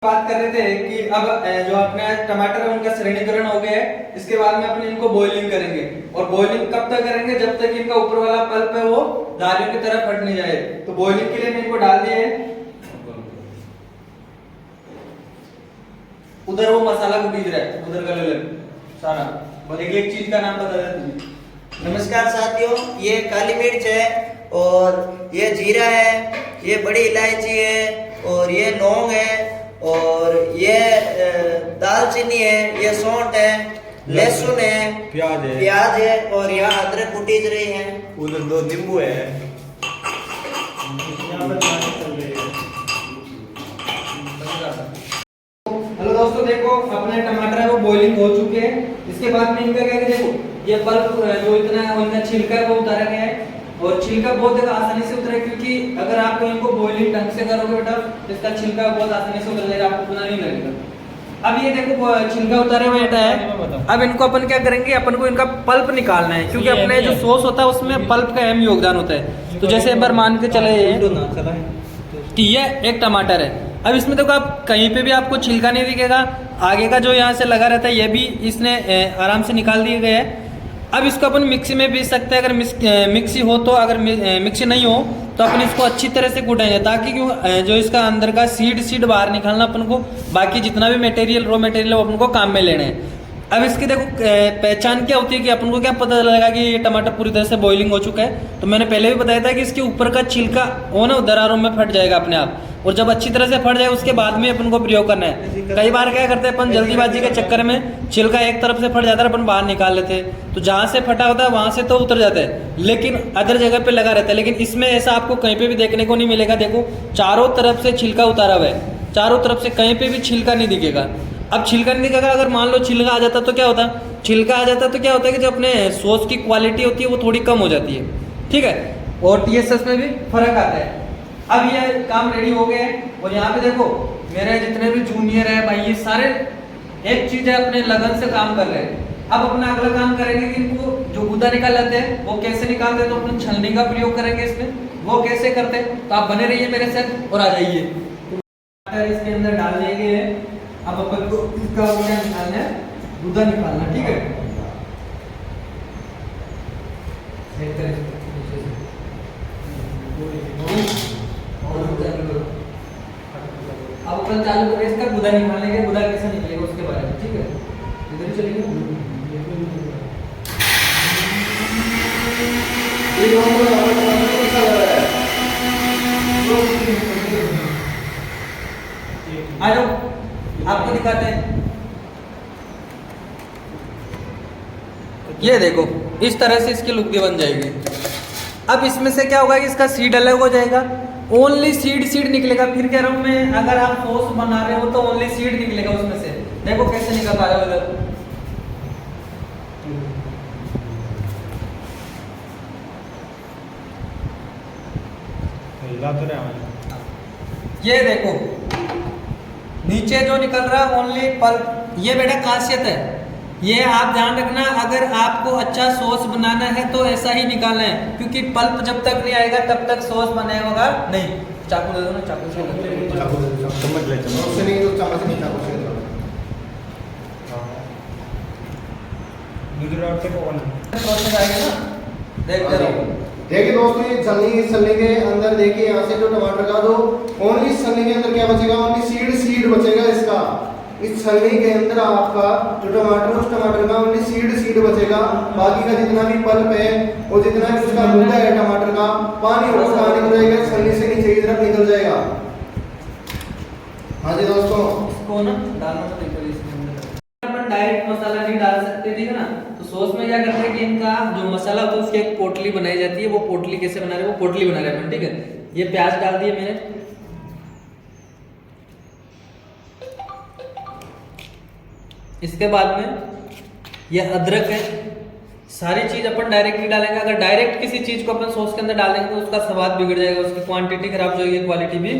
बात कर रहे थे कि अब जो अपने टमाटर है उनका श्रेणीकरण हो गया है। इसके बाद में अपने इनको बॉइलिंग करेंगे और बॉइलिंग कब तक करेंगे, जब तक इनका ऊपर वाला पल्प है वो धारियों की तरफ हट नहीं जाए। तो बॉइलिंग के लिए मैं इनको डाल दिए उधर, वो मसाला को बीज रहा है उधर का ले सारा। एक एक चीज का नाम बता देते। नमस्कार साथियों, ये काली मिर्च है और ये जीरा है, ये बड़ी इलायची है और ये लौंग है और ये दालचीनी है, ये सौंठ है, लहसुन है, प्याज है और यहाँ अदरक कुटीज रही है, उधर 2 नींबू है। हेलो दोस्तों, देखो अपने टमाटर है वो बॉइलिंग हो चुके हैं। इसके बाद में इनका क्या है, देखो ये पल्प जो इतना इनका छिलका है वो उतारा गया है और छिलका बहुत आसानी से उतरे, क्योंकि अगर आप इनको बॉइलिंग ढंग से करोगे बेटा तो इसका छिलका बहुत आसानी से उतर जाएगा, आपको पता नहीं लगेगा। अब ये देखो छिलका उतारे हुए बेटा है। अब इनको अपन क्या करेंगे, अपन को इनका पल्प निकालना है, क्योंकि अपने जो सॉस होता है उसमें पल्प का अहम योगदान होता है। तो जैसे एक बार मान के चले कि ये एक टमाटर है। अब इसमें देखो आप कहीं पे भी आपको छिलका नहीं दिखेगा, आगे का जो यहाँ से लगा रहता है ये भी इसने आराम से निकाल दिए गए हैं। अब इसको अपन मिक्सी में पीस सकते हैं, अगर मिक्सी हो तो। अगर मिक्सी नहीं हो तो अपन इसको अच्छी तरह से कूटेंगे, ताकि जो इसका अंदर का सीड बाहर निकालना अपन को, बाकी जितना भी मटेरियल रॉ मटेरियल वो अपन को काम में लेने हैं। अब इसकी देखो पहचान क्या होती है कि अपन को क्या पता लगेगा कि ये टमाटर पूरी तरह से बॉइलिंग हो चुका है। तो मैंने पहले भी बताया था कि इसके ऊपर का छिलका वो ना दरारों में फट जाएगा अपने आप, और जब अच्छी तरह से फट जाए उसके बाद में अपन को प्रयोग करना है। कई बार क्या करते हैं अपन जल्दीबाजी के चक्कर में छिलका एक तरफ से फट जाता है, अपन बाहर निकाल लेते हैं, तो जहाँ से फटा होता है वहां से तो उतर जाता है, लेकिन अदर जगह पे लगा रहता है। लेकिन इसमें ऐसा आपको कहीं पे भी देखने को नहीं मिलेगा। देखो चारों तरफ से छिलका उतारा हुआ है, चारों तरफ से कहीं पे भी छिलका नहीं दिखेगा। अब छिलका नहीं दिखेगा, अगर मान लो छिलका आ जाता तो क्या होता, छिलका आ जाता तो क्या होता है कि जो अपने सॉस की क्वालिटी होती है वो थोड़ी कम हो जाती है, ठीक है, और टीएसएस में भी फर्क आता है। अब ये काम रेडी हो गए हैं और यहाँ पे देखो मेरे जितने भी जूनियर है भाई, ये सारे एक चीज है अपने लगन से काम कर रहे हैं। अब अपना अगला काम करेंगे कि इनको जो गुदा निकाल लेते हैं वो कैसे निकालते हैं, तो अपने छलनी का प्रयोग करेंगे इसमें। वो कैसे करते हैं तो आप बने रहिए मेरे साथ और आ जाइए। तो इसके अंदर डाल दिए गए हैं। अब अपन को इसका क्या निकालना है, गुदा निकालना, ठीक है। अब अपन चालू करें इसका गुदा निकालने के, गुदा कैसे निकलेगा उसके बारे में, ठीक है। इधर चलिए, आ जाओ आपको दिखाते हैं। ये देखो इस तरह से इसकी लुक बन जाएगी। अब इसमें से क्या होगा कि इसका सीड अलग हो जाएगा, ओनली सीड निकलेगा। फिर कह रहा हूं मैं, अगर आप सॉस बना रहे हो तो ओनली सीड निकलेगा उसमें से। देखो कैसे निकल रहा है उधर, ये देखो नीचे जो निकल रहा है ओनली पल्प। ये बेटा खासियत है, ये आप ध्यान रखना। अगर आपको अच्छा सॉस बनाना है तो ऐसा ही निकालना है, क्योंकि पल्प जब तक नहीं आएगा तब तक सॉस बनेगा नहीं। चाकू दे दो ना, चाकू से चम्मच ले, चम्मच से नहीं तो चम्मच नहीं, चाकू से प्रोसेस आएगा ना, देखते रहो। देखिए दोस्तों, ये छलनी के अंदर देखिए, यहाँ से जो टमाटर का जो ओनली छलनी के अंदर क्या बचेगा, ओनली सीड बचेगा इसका। इस छलनी के अंदर आपका जो टमाटर, उस टमाटर का ओनली सीड बचेगा। बाकी का जितना भी पल्प है और जितना भी उसका गूदा है टमाटर का, पानी उसका निकल जाएगा, छलनी से नीचे की तरफ निकल जाएगा। हाँ जी दोस्तों, इसको ना डालना तो देखो इसके अंदर अपन डायरेक्ट मसाला नहीं डाल सकते, ठीक है ना। तो सॉस में क्या करते हैं कि इनका जो मसाला होता है उसकी एक पोटली बनाई जाती है। वो पोटली कैसे बना रहे हैं, वो पोटली बना रहे हैं अपन, ठीक है। ये प्याज डाल दिए मैंने, इसके बाद में ये अदरक है। सारी चीज अपन डायरेक्ट नहीं डालेंगे। अगर डायरेक्ट किसी चीज को अपन सॉस के अंदर डालेंगे तो उसका स्वाद बिगड़ जाएगा, उसकी क्वांटिटी खराब हो जाएगी, क्वालिटी भी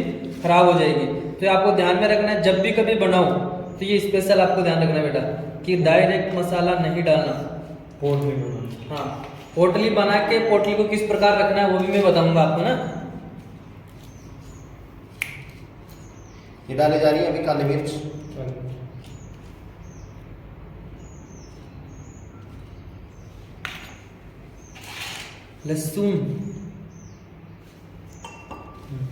खराब हो जाएगी। तो आपको ध्यान में रखना है, जब भी कभी बनाओ तो ये स्पेशल आपको ध्यान रखना है बेटा कि डायरेक्ट मसाला नहीं डालना। हाँ, पोटली बना के पोटली को किस प्रकार रखना है वो भी मैं बताऊंगा आपको ना। ये डाली जा रही है अभी काली मिर्च। लहसुन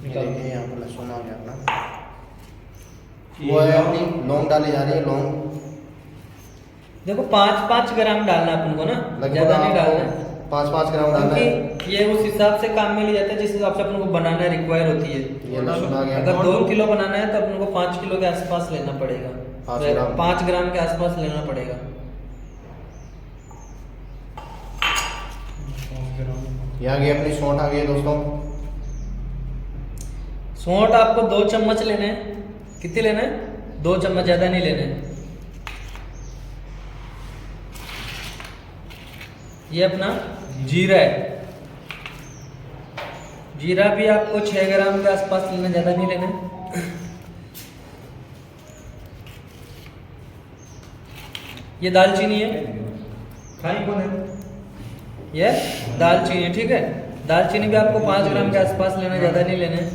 देखिए यहाँ पर लहसुन आ गया अपना। वो है अपनी लौंग डाली जा रही है, लौंग देखो 5-5 ग्राम डालना अपन को ना, लगभग ज्यादा नहीं डालना है 5-5 ग्राम डालना है। क्योंकि ये उस हिसाब से काम में ली जाता है जिस हिसाब से अपन को बनाना रिक्वायर होती है। ये लहसुन आ गया। अगर 2 किलो बनाना है तो अपन को 5 किलो के आसपास लेना पड़ेगा, 5 ग्राम के आसपास लेना पड़ेगा। ये आ गई अपनी सौंठ आ गई है दोस्तों। सौंठ आपको 2 चम्मच लेने हैं। कितने लेना है? 2 चम्मच, ज्यादा नहीं लेने हैं। ये अपना जीरा है, जीरा भी आपको 6 ग्राम के आसपास लेना, ज्यादा नहीं लेना है। ये दालचीनी है, ये दालचीनी, ठीक है। दालचीनी भी आपको 5 ग्राम के आसपास लेना, ज्यादा नहीं लेना है।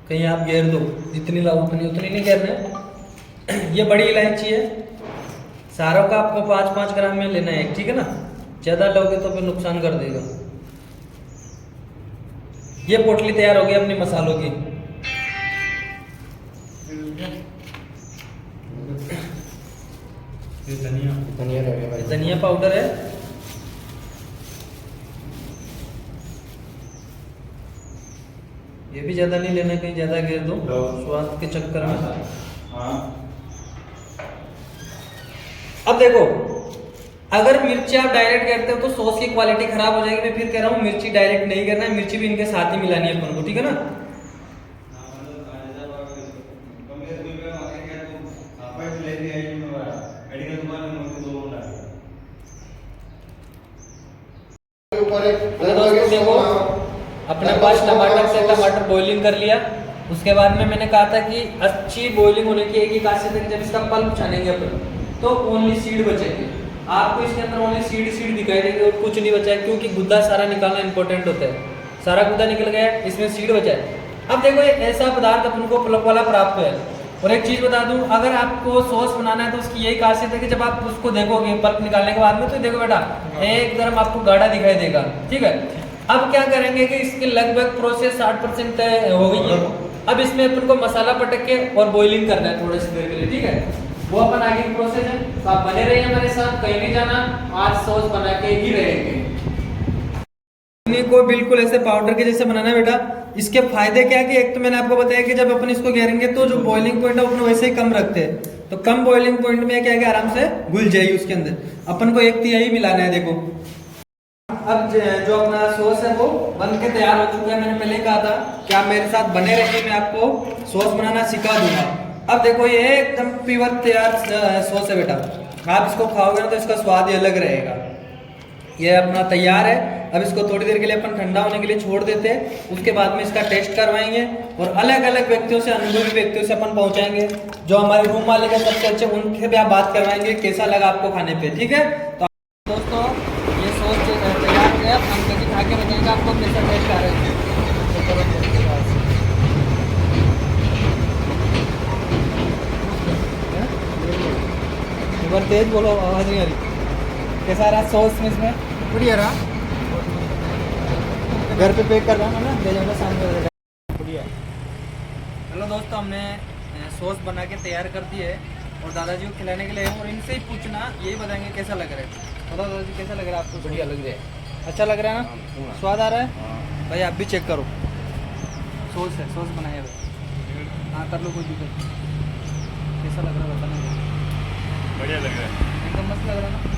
कहीं आप घेर दो, जितनी लाओ उतनी नहीं घेरना है। ये बड़ी इलायची है, सारों का आपको 5-5 ग्राम में लेना है, ठीक है ना। ज्यादा लोगे तो फिर नुकसान कर देगा। ये पोटली तैयार हो गई अपनी मसालों की। धनिया रह गया भाई। धनिया पाउडर है, ये भी ज्यादा नहीं लेना, कहीं ज्यादा घेर दो स्वाद के चक्कर में। अब देखो, अगर मिर्ची आप डायरेक्ट करते हो तो सॉस की क्वालिटी खराब हो जाएगी। मैं फिर कह रहा हूँ मिर्ची डायरेक्ट नहीं करना है, मिर्ची भी इनके साथ ही मिलानी है अपन को, ठीक है ना। देखो अपने पास टमाटर बॉइलिंग कर लिया। उसके बाद में मैंने कहा था कि अच्छी बॉइलिंग होने की एक खासियत है, जब इसका पल्प छानेंगे अपन तो ओनली सीड बचेंगे। आपको इसके अंदर ओनली सीड दिखाई देंगे और कुछ नहीं बचा है, क्योंकि गुद्दा सारा निकालना इंपॉर्टेंट होता है। सारा गुद्दा निकल गया, इसमें सीड बचा है। अब देखो ये ऐसा पदार्थ अपन को पल्प वाला प्राप्त है। और एक चीज बता दूं, अगर आपको सॉस बनाना है तो उसकी यही खासियत है कि जब आप उसको देखोगे पल्प निकालने के बाद में, तो देखो बेटा एकदम आपको गाढ़ा दिखाई देगा, ठीक है। अब क्या करेंगे कि इसके लगभग प्रोसेस 60% हो गई है। अब इसमें अपन को मसाला पटक के और बॉइलिंग करना है थोड़ी सी देर के लिए, ठीक है। वो अपन आगे की प्रोसेस है, तो आप बने रहिए हमारे साथ, कहीं नहीं जाना। आज सॉस बना के ही रहेंगे। को बिल्कुल ऐसे पाउडर के जैसे बनाना है बेटा। इसके फायदे क्या है कि एक तो मैंने आपको बताया कि जब अपन इसको घेरेंगे तो जो बॉइलिंग पॉइंट है अपन वैसे ही कम रखते हैं, तो कम बॉइलिंग पॉइंट में क्या है कि आराम से घुल जाएगी उसके अंदर। अपन को 1/3 मिलाना है। देखो अब जो अपना सॉस है वो बन के तैयार हो चुका है। मैंने पहले कहा था कि आप मेरे साथ बने रहिए, मैं आपको सॉस बनाना सिखा दूंगा। अब देखो ये एकदम प्योर तैयार सॉस है बेटा। आप इसको खाओगे ना तो इसका स्वाद ही अलग रहेगा। ये अपना तैयार है। अब इसको थोड़ी देर के लिए अपन ठंडा होने के लिए छोड़ देते हैं। उसके बाद में इसका टेस्ट करवाएंगे और अलग अलग व्यक्तियों से, अनुभवी व्यक्तियों से अपन पहुंचाएंगे। जो हमारे रूम वाले के सबसे अच्छे, उनसे भी आप बात करवाएंगे कैसा लगा आपको खाने पे, ठीक है। तो दोस्तों ये सॉस तैयार है, हम कभी खा के बताएंगे आपको कैसा टेस्ट आ रहा है। एक बार तेज बोलो, आवाज नहीं आ रही। कैसा रहा सॉस में? इसमें बढ़िया रहा। घर पे पैक कर रहा हूँ ना, ले जाऊँगा शाम को। बढ़िया। चलो दोस्तों, हमने सॉस बना के तैयार कर दी है और दादाजी को खिलाने के लिए। और इनसे ही पूछना, यही बताएंगे कैसा लग रहा है। बताओ दादाजी कैसा लग रहा है आपको? बढ़िया लग रहा है। अच्छा लग रहा है ना? स्वाद आ रहा है भाई? आप भी चेक करो। सॉस है, सॉस बनाया है। हाँ कर लो, कोई दिक्कत। कैसा लग रहा है बताना। बढ़िया लग रहा है, एकदम मस्त लग रहा है ना।